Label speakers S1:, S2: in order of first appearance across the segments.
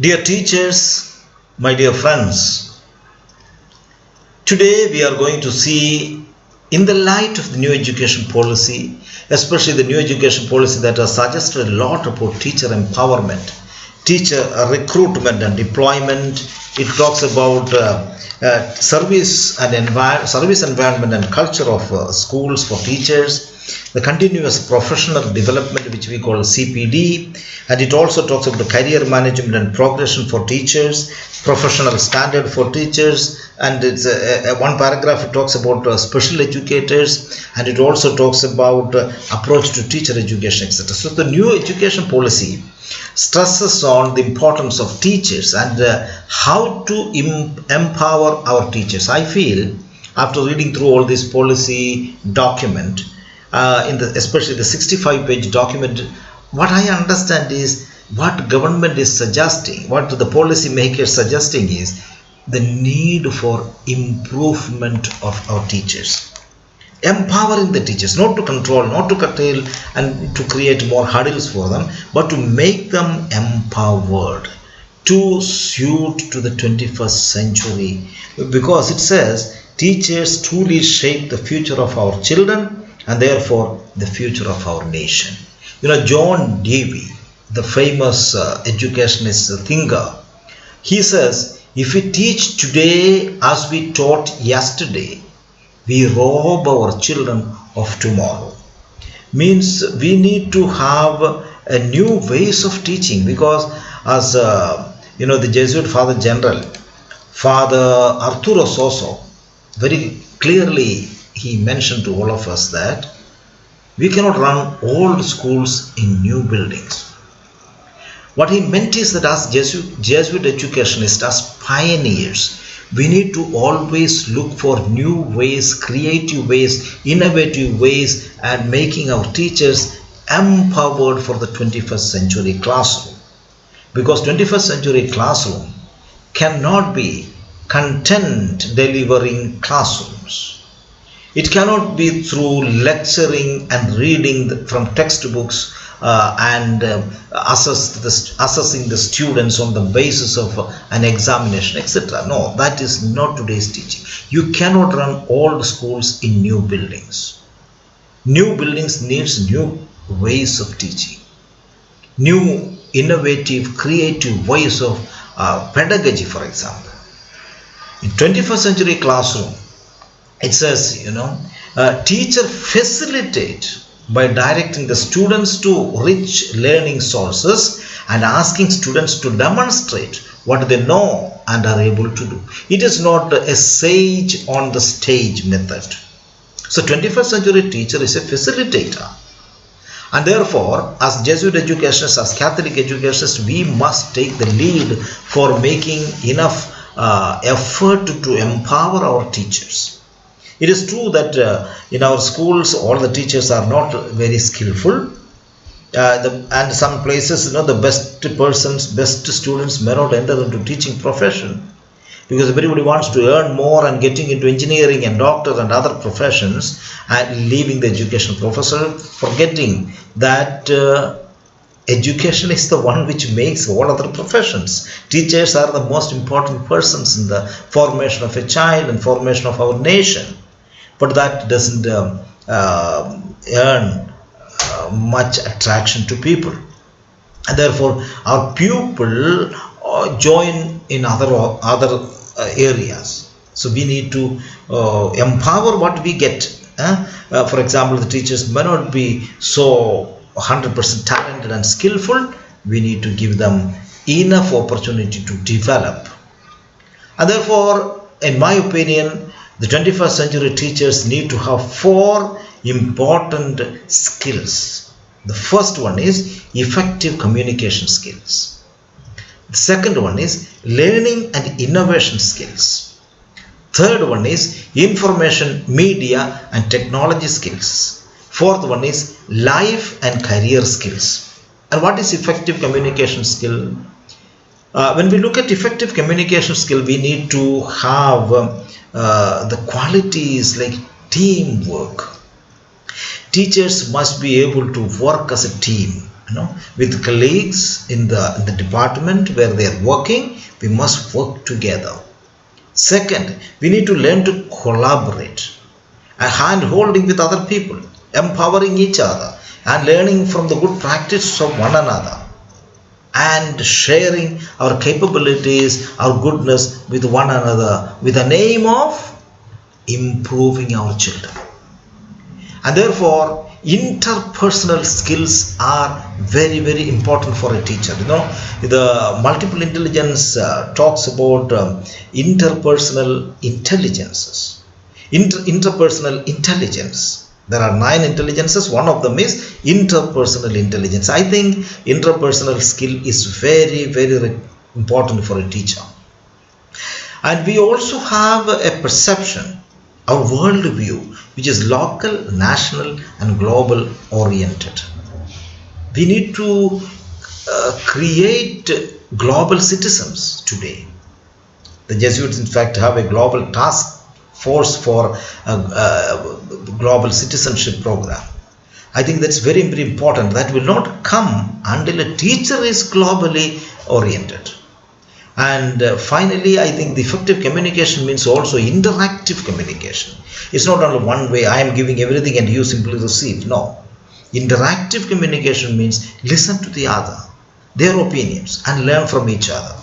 S1: Dear teachers, my dear friends, today we are going to see, in the light of the new education policy, especially the new education policy that has suggested a lot about teacher empowerment, teacher recruitment and deployment. It talks about service environment and culture of schools for teachers, the continuous professional development, which we call CPD, and it also talks about the career management and progression for teachers, professional standard for teachers, and it's one paragraph it talks about special educators, and it also talks about approach to teacher education, etc. So the new education policy stresses on the importance of teachers and how to empower our teachers. I feel, after reading through all this policy document, especially the 65-page document, what I understand is what government is suggesting, what the policy maker is suggesting is the need for improvement of our teachers. Empowering the teachers, not to control, not to curtail and to create more hurdles for them, but to make them empowered to suit to the 21st century. Because it says teachers truly shape the future of our children and therefore the future of our nation. John Dewey, the famous educationist thinker, he says, if we teach today as we taught yesterday, we rob our children of tomorrow. Means we need to have a new ways of teaching, because as the Jesuit Father General, Father Arturo Soso, very clearly he mentioned to all of us that we cannot run old schools in new buildings. What he meant is that as Jesuit educationists, as pioneers, we need to always look for new ways, creative ways, innovative ways, and making our teachers empowered for the 21st century classroom. Because 21st century classroom cannot be content delivering classrooms. It cannot be through lecturing and reading from textbooks and assessing the students on the basis of an examination, etc. No, that is not today's teaching. You cannot run old schools in new buildings. New buildings needs new ways of teaching, new innovative, creative ways of pedagogy, for example. In 21st century classroom, it says, teacher facilitate by directing the students to rich learning sources and asking students to demonstrate what they know and are able to do. It is not a sage on the stage method. So 21st century teacher is a facilitator. And therefore, as Jesuit educationists, as Catholic educationists, we must take the lead for making enough effort to empower our teachers. It is true that in our schools, all the teachers are not very skillful. And some places, the best students may not enter into teaching profession, because everybody wants to earn more and getting into engineering and doctors and other professions and leaving the education professor, forgetting that education is the one which makes all other professions. Teachers are the most important persons in the formation of a child and formation of our nation. But that doesn't earn much attraction to people. And therefore, our pupil join in other areas. So we need to empower what we get. For example, the teachers may not be so 100% talented and skillful. We need to give them enough opportunity to develop. And therefore, in my opinion, the 21st century teachers need to have 4 important skills. The first one is effective communication skills. The second one is learning and innovation skills. Third one is information, media and technology skills. Fourth one is life and career skills. And what is effective communication skill? When we look at effective communication skill, we need to have the qualities like teamwork. Teachers must be able to work as a team. with colleagues in the department where they are working, we must work together. Second, we need to learn to collaborate, and hand holding with other people, empowering each other, and learning from the good practice of one another, and sharing our capabilities, our goodness with one another, with the aim of improving our children. And therefore, interpersonal skills are very, very important for a teacher. The multiple intelligence talks about interpersonal intelligences. Interpersonal intelligence. There are 9 intelligences. One of them is interpersonal intelligence. I think interpersonal skill is very, very important for a teacher. And we also have a perception, our worldview, which is local, national, and global oriented. We need to create global citizens today. The Jesuits, in fact, have a global task force for a global citizenship program. I think that's very, very important. That will not come until a teacher is globally oriented. And finally, I think the effective communication means also interactive communication. It's not only one way, I am giving everything and you simply receive. No. Interactive communication means listen to the other, their opinions, and learn from each other.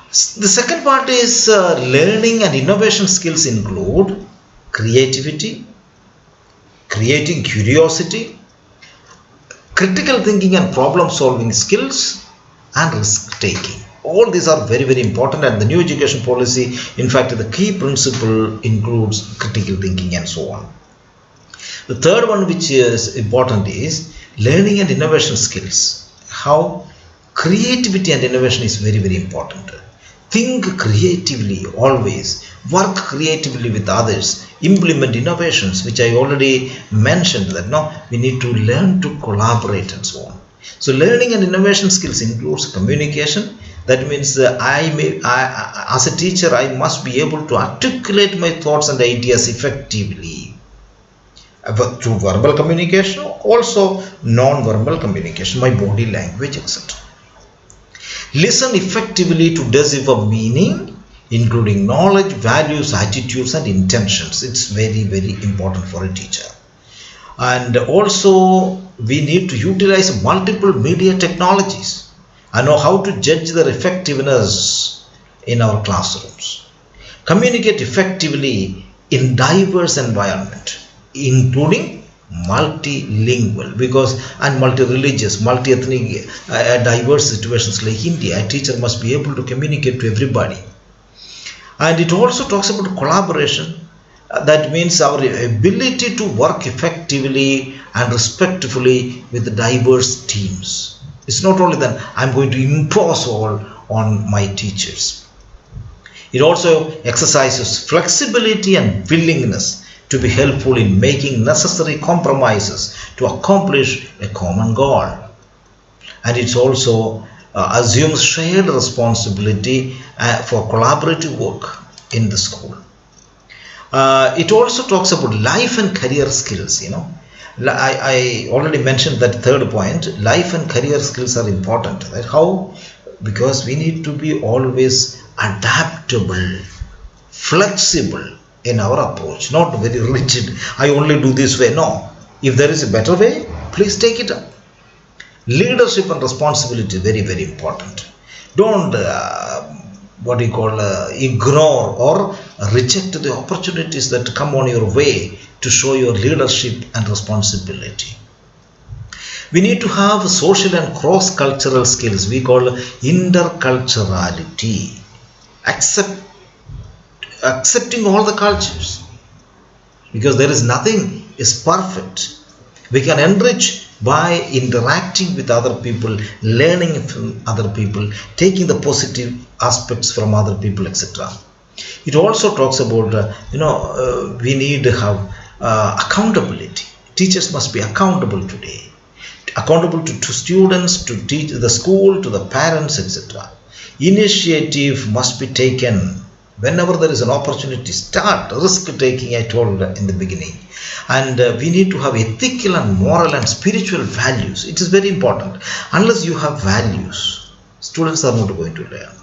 S1: The second part is learning and innovation skills include creativity, creating curiosity, critical thinking and problem solving skills, and risk taking. All these are very, very important, and the new education policy, in fact, the key principle includes critical thinking and so on. The third one which is important is learning and innovation skills. How creativity and innovation is very, very important. Think creatively always, work creatively with others, implement innovations, which I already mentioned that we need to learn to collaborate and so on. So learning and innovation skills includes communication. That means as a teacher, I must be able to articulate my thoughts and ideas effectively through verbal communication, also non-verbal communication, my body language, etc. Listen effectively to decipher meaning, including knowledge, values, attitudes, and intentions. It's very, very important for a teacher. And also, we need to utilize multiple media technologies and know how to judge their effectiveness in our classrooms. Communicate effectively in diverse environment, including multilingual and multi-religious, multi-ethnic, diverse situations like India. A teacher must be able to communicate to everybody. And it also talks about collaboration. That means our ability to work effectively and respectfully with the diverse teams. It's not only that I'm going to impose all on my teachers. It also exercises flexibility and willingness to be helpful in making necessary compromises to accomplish a common goal. And it also assumes shared responsibility for collaborative work in the school. It also talks about life and career skills. I already mentioned that third point. Life and career skills are important. Right? How? Because we need to be always adaptable, flexible in our approach, not very rigid. I only do this way. No. If there is a better way, please take it up. Leadership and responsibility, very, very important. Don't ignore or reject the opportunities that come on your way to show your leadership and responsibility. We need to have social and cross-cultural skills. We call interculturality. Accepting all the cultures, because there is nothing is perfect. We can enrich by interacting with other people, learning from other people, taking the positive aspects from other people, etc. It also talks about we need to have accountability. Teachers must be accountable today, accountable to students, to the school, to the parents, etc. Initiative must be taken Whenever there is an opportunity, start risk taking, I told in the beginning. And we need to have ethical and moral and spiritual values. It is very important. Unless you have values, students are not going to learn.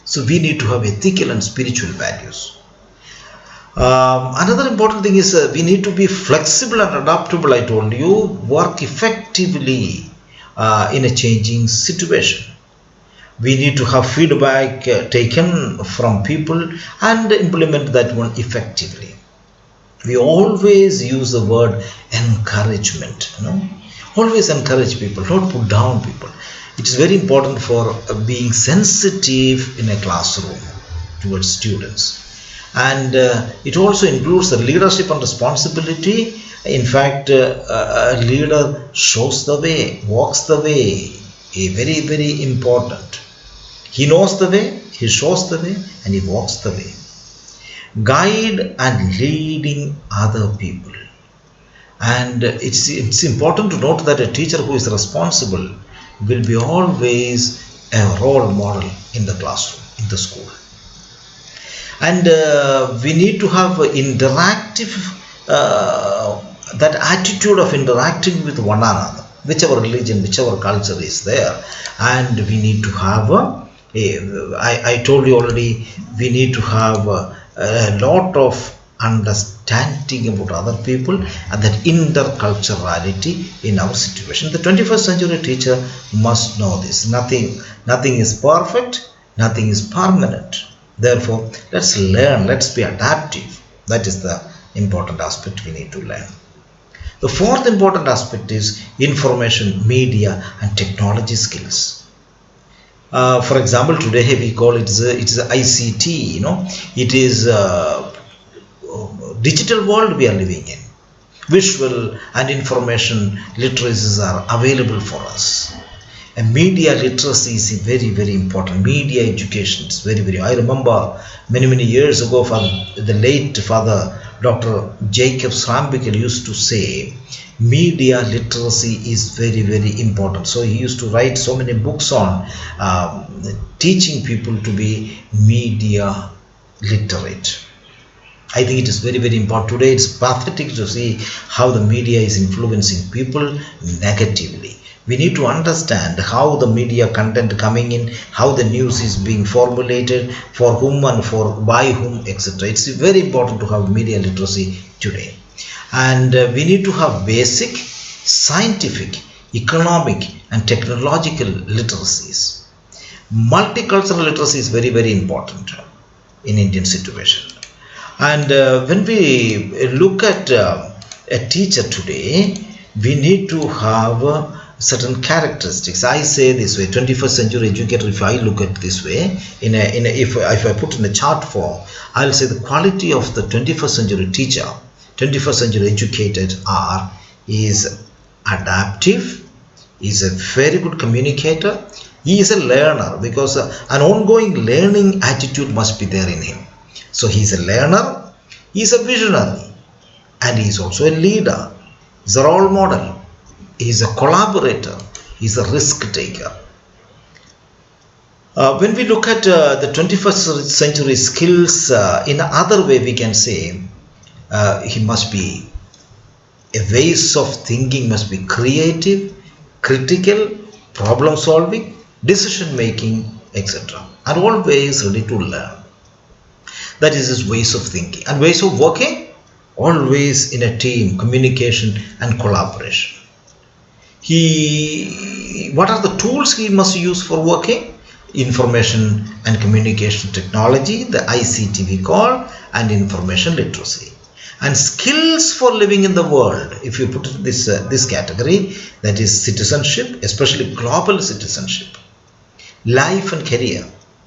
S1: So we need to have ethical and spiritual values. Another important thing is we need to be flexible and adaptable. I told you, work effectively in a changing situation. We need to have feedback taken from people and implement that one effectively. We always use the word encouragement. Always encourage people, not put down people. It is very important for being sensitive in a classroom towards students. And it also includes the leadership and responsibility. In fact, a leader shows the way, walks the way. Very, very important. He knows the way, he shows the way, and he walks the way. Guide and leading other people. And it's important to note that a teacher who is responsible will be always a role model in the classroom, in the school. And we need to have interactive, that attitude of interacting with one another, whichever religion, whichever culture is there. And we need to have, I told you already, we need to have a lot of understanding about other people and that interculturality in our situation. The 21st century teacher must know this. Nothing is perfect, nothing is permanent. Therefore, let's learn, let's be adaptive. That is the important aspect we need to learn. The fourth important aspect is information, media and technology skills. For example, today we call it ICT, it is digital world we are living in. Visual and information literacies are available for us. And media literacy is very, very important. Media education is very, very. I remember many years ago, the late Father Dr. Jacob Srambikal used to say, media literacy is very, very important. So he used to write so many books on teaching people to be media literate. I think it is very, very important. Today it's pathetic to see how the media is influencing people negatively. We need to understand how the media content coming in, how the news is being formulated, for whom and for by whom, etc. It's very important to have media literacy today. And we need to have basic scientific, economic and technological literacies. Multicultural literacy is very, very important in Indian situation. And when we look at a teacher today, we need to have certain characteristics. I say this way, 21st century educator, if I look at this way, if I put in a chart form, I'll say the quality of the 21st century teacher, 21st century educated is adaptive, is a very good communicator, he is a learner, because an ongoing learning attitude must be there in him. So he is a learner, he is a visionary, and he is also a leader, he is a role model. He is a collaborator, he is a risk taker. When we look at the 21st century skills, in another way we can say, he must be, a ways of thinking must be creative, critical, problem solving, decision making, etc. And always ready to learn. That is his ways of thinking. And ways of working, always in a team, communication and collaboration. What are the tools he must use for working? Information and communication technology, the ICT we call, and information literacy. And skills for living in the world, if you put it this category, that is citizenship, especially global citizenship, life and career,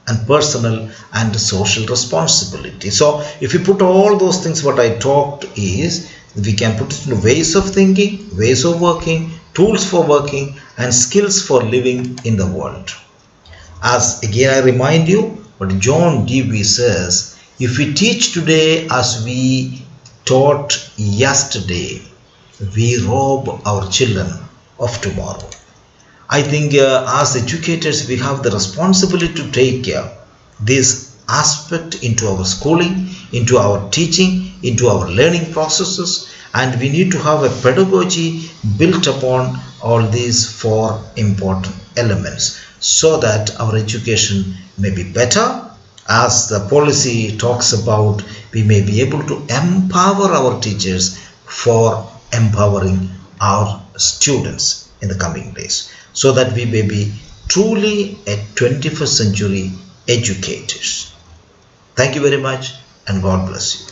S1: and personal and social responsibility. So if you put all those things what I talked is, we can put it into ways of thinking, ways of working, tools for working, and skills for living in the world. As again I remind you what John Dewey says, if we teach today as we taught yesterday, we rob our children of tomorrow. I think as educators we have the responsibility to take care these aspect into our schooling, into our teaching, into our learning processes, and we need to have a pedagogy built upon all these four important elements so that our education may be better. As the policy talks about, we may be able to empower our teachers for empowering our students in the coming days, so that we may be truly a 21st century educators. Thank you very much, and God bless you.